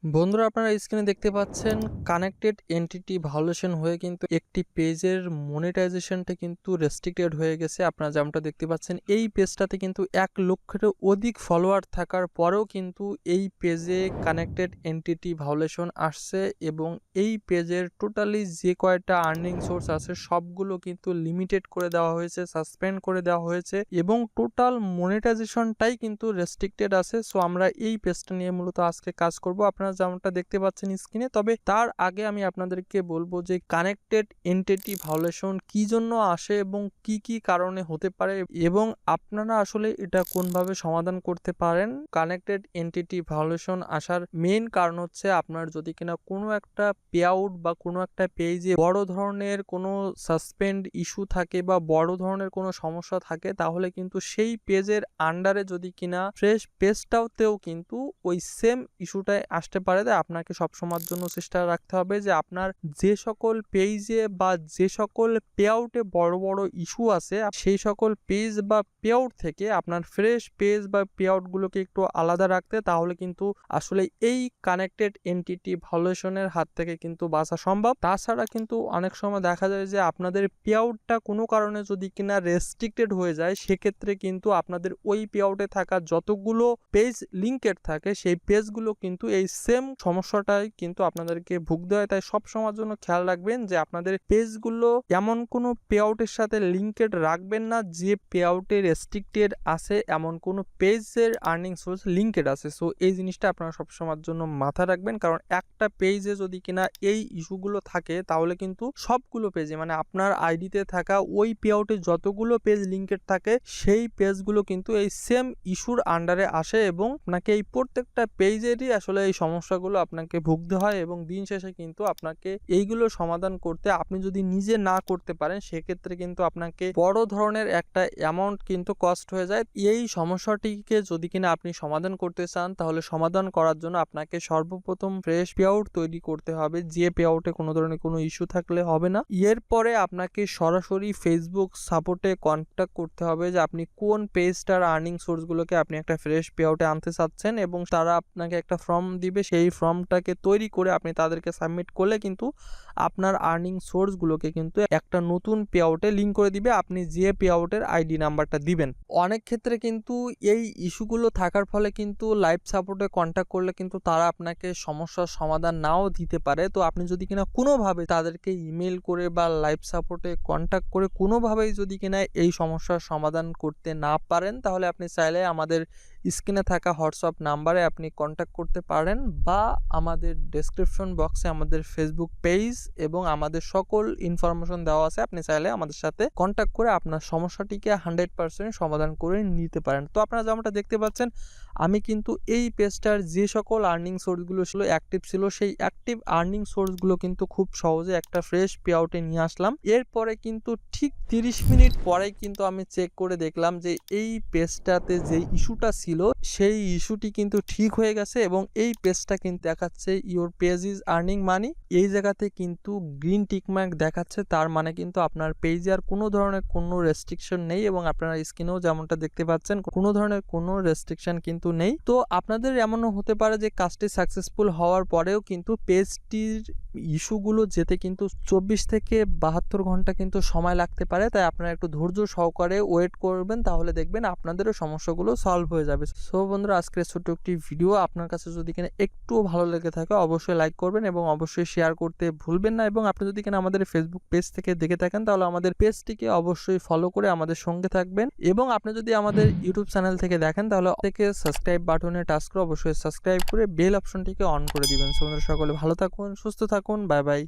বন্ধুরা আপনারা স্ক্রিনে দেখতে পাচ্ছেন কানেক্টেড এন্টিটি ভায়োলেশন হয়ে কিন্তু একটি পেজের মনিটাইজেশনটা কিন্তু রেস্ট্রিক্টেড হয়ে গেছে। আপনারা যেমনটা দেখতে পাচ্ছেন এই পেজটাতে কিন্তু 1 লক্ষেরও অধিক ফলোয়ার থাকার পরেও কিন্তু এই পেজে কানেক্টেড এন্টিটি ভায়োলেশন আসছে এবং এই পেজের টোটালি যে কয়টা আর্নিং সোর্স আছে সবগুলো কিন্তু লিমিটেড করে দেওয়া হয়েছে, সাসপেন্ড করে দেওয়া হয়েছে এবং টোটাল মনিটাইজেশনটাই কিন্তু রেস্ট্রিক্টেড আছে। সো আমরা এই পেজটা নিয়ে মূলত আজকে কাজ করব, আপনারা যেমনটা দেখতে পাচ্ছেন স্ক্রিনে। তবে তার আগে আমি আপনাদেরকে বলবো যে কানেক্টেড এন্টিটি ভায়োলেশন কি জন্য আসে এবং কি কি কারণে হতে পারে এবং আপনারা আসলে এটা কোনভাবে সমাধান করতে পারেন। কানেক্টেড এন্টিটি ভায়োলেশন আসার মেইন কারণ হচ্ছে আপনার যদি কিনা কোনো একটা পে আউট বা কোনো একটা পেজে বড় ধরনের কোনো সাসপেন্ড ইস্যু থাকে বা বড় ধরনের কোনো সমস্যা থাকে, তাহলে কিন্তু সেই পেজের আন্ডারে যদি কিনা ফ্রেশ পেজটাতেও কিন্তু ওই সেম ইস্যুটাই আসতে পারে। তাই আপনাকে সবসময়ের জন্য চেষ্টা রাখতে হবে যে আপনার যে সকল পেজে বা যে সকল পে আউটে বড় বড় ইস্যু আছে সেই সকল পেজ বা পে আউট থেকে আপনার ফ্রেশ পেজ বা পে আউটগুলোকে একটু আলাদা রাখতে, তাহলে কিন্তু আসলে এই কানেক্টেড এন্টিটি ভায়োলেশনের হাত থেকে কিন্তু বাঁচা সম্ভব। তাছাড়া কিন্তু অনেক সময় দেখা যায় যে আপনাদের পে আউটটা কোনো কারণে যদি কিনা রেস্ট্রিক্টেড হয়ে যায়, সেক্ষেত্রে কিন্তু আপনাদের ওই পে আউটে থাকা যতগুলো পেজ লিঙ্কেড থাকে সেই পেজগুলো কিন্তু এই সেম সমস্যাটাই কিন্তু আপনাদেরকে ভুগতে হয়। তাই সব সময়ের জন্য খেয়াল রাখবেন যে আপনাদের পেজগুলো এমন কোনো পে আউটের সাথে লিঙ্কেড রাখবেন না যে পে আউটে রেস্ট্রিক্টেড আছে, এমন কোনো পেজের আর্নিং সোর্স লিঙ্কেড আছে। সো এই জিনিসটা আপনারা সব সময়ের জন্য মাথায় রাখবেন, কারণ একটা পেজে যদি কিনা এই ইস্যুগুলো থাকে তাহলে কিন্তু সবগুলো পেজে মানে আপনার আইডিতে থাকা ওই পে আউটে যতগুলো পেজ লিঙ্কেড থাকে সেই পেজগুলো কিন্তু এই সেম ইস্যুর আন্ডারে আসে এবং আপনাকে এই প্রত্যেকটা পেজেরই আসলে এই সমস্যাগুলো আপনাকে ভুগতে হয় এবং দিন শেষে কিন্তু আপনাকে এইগুলো সমাধান করতে আপনি যদি নিজে না করতে পারেন সেক্ষেত্রে কিন্তু আপনাকে বড় ধরনের একটা অ্যামাউন্ট কিন্তু কস্ট হয়ে যায়। এই সমস্যাটিকে যদি কিনা আপনি সমাধান করতে চান তাহলে সমাধান করার জন্য আপনাকে সর্বপ্রথম ফ্রেশ পে আউট তৈরি করতে হবে, যে পে আউটে কোনো ধরনের কোনো ইস্যু থাকলে হবে না। এরপরে আপনাকে সরাসরি ফেসবুক সাপোর্টে কন্ট্যাক্ট করতে হবে যে আপনি কোন পেজটার আর্নিং সোর্সগুলোকে আপনি একটা ফ্রেশ পে আউটে আনতে চাচ্ছেন এবং তারা আপনাকে একটা ফর্ম দিবে, সেই ফর্মটাকে তৈরি করে আপনি তাদেরকে সাবমিট করলে কিন্তু আপনার আর্নিং সোর্সগুলোকে কিন্তু একটা নতুন পে আউটে লিঙ্ক করে দিবে আপনি যে পে আউটের আইডি নাম্বারটা দিবেন। অনেক ক্ষেত্রে কিন্তু এই ইস্যুগুলো থাকার ফলে কিন্তু লাইভ সাপোর্টে কন্ট্যাক্ট করলে কিন্তু তারা আপনাকে সমস্যার সমাধান নাও দিতে পারে। তো আপনি যদি কিনা কোনোভাবে তাদেরকে ইমেল করে বা লাইভ সাপোর্টে কন্ট্যাক্ট করে কোনোভাবেই যদি কিনা এই সমস্যার সমাধান করতে না পারেন, তাহলে আপনি চাইলে আমাদের স্ক্রিনে থাকা হোয়াটসঅ্যাপ নাম্বারে আপনি কন্ট্যাক্ট করতে পারেন বা আমাদের ডেসক্রিপশন বক্সে আমাদের ফেসবুক পেজ এবং আমাদের সকল ইনফরমেশন দেওয়া আছে, আপনি চাইলে আমাদের সাথে কন্ট্যাক্ট করে আপনার সমস্যাটিকে 100% সমাধান করে নিতে পারেন। তো আপনারা যেমনটা দেখতে পাচ্ছেন আমি কিন্তু এই পেজটার যে সকল আর্নিং সোর্সগুলো ছিল অ্যাক্টিভ ছিল সেই অ্যাক্টিভ আর্নিং সোর্সগুলো কিন্তু খুব সহজে একটা ফ্রেশ পে আউটে নিয়ে আসলাম। এরপরে কিন্তু ঠিক 30 মিনিট পরেই কিন্তু আমি চেক করে দেখলাম যে এই পেজটাতে যে ইস্যুটা ছিল সেই ইস্যুটি কিন্তু ঠিক হয়ে গেছে এবং এই পেজটা কিন্তু দেখাচ্ছে your page is earning money. এই জায়গাতে কিন্তু গ্রিন টিকমার্ক দেখাচ্ছে, তার মানে কিন্তু আপনার পেজে আর কোনো ধরনের কোনো রেস্ট্রিকশন নেই এবং আপনারা স্ক্রিনেও যেমনটা দেখতে পাচ্ছেন কোনো ধরনের কোনো রেস্ট্রিকশন কিন্তু নেই। তো আপনাদের এমনও হতে পারে যে কাজটি সাকসেসফুল হওয়ার পরেও কিন্তু পেজটির ইস্যুগুলো যেতে কিন্তু 24 থেকে 72 ঘন্টা কিন্তু সময় লাগতে পারে। তাই আপনারা একটু ধৈর্য সহকারে ওয়েট করবেন, তাহলে দেখবেন আপনাদেরও সমস্যাগুলো সলভ হয়ে যাবে। সো বন্ধুরা আজকের ছোট্ট একটি ভিডিও আপনার কাছে যদি কিনা একটুও ভালো লেগে থাকে অবশ্যই লাইক করবেন এবং অবশ্যই শেয়ার করতে ভুলবেন না এবং আপনি যদি কিনা আমাদের ফেসবুক পেজ থেকে দেখে থাকেন তাহলে আমাদের পেজটিকে অবশ্যই ফলো করে আমাদের সঙ্গে থাকবেন এবং আপনি যদি আমাদের ইউটিউব চ্যানেল থেকে দেখেন তাহলে থেকে সাবস্ক্রাইব বাটনে টাচ করে অবশ্যই সাবস্ক্রাইব করে বেল অপশনটিকে অন করে দিবেন। সো বন্ধুরা সকলে ভালো থাকুন, সুস্থ থাকুন, বাই বাই।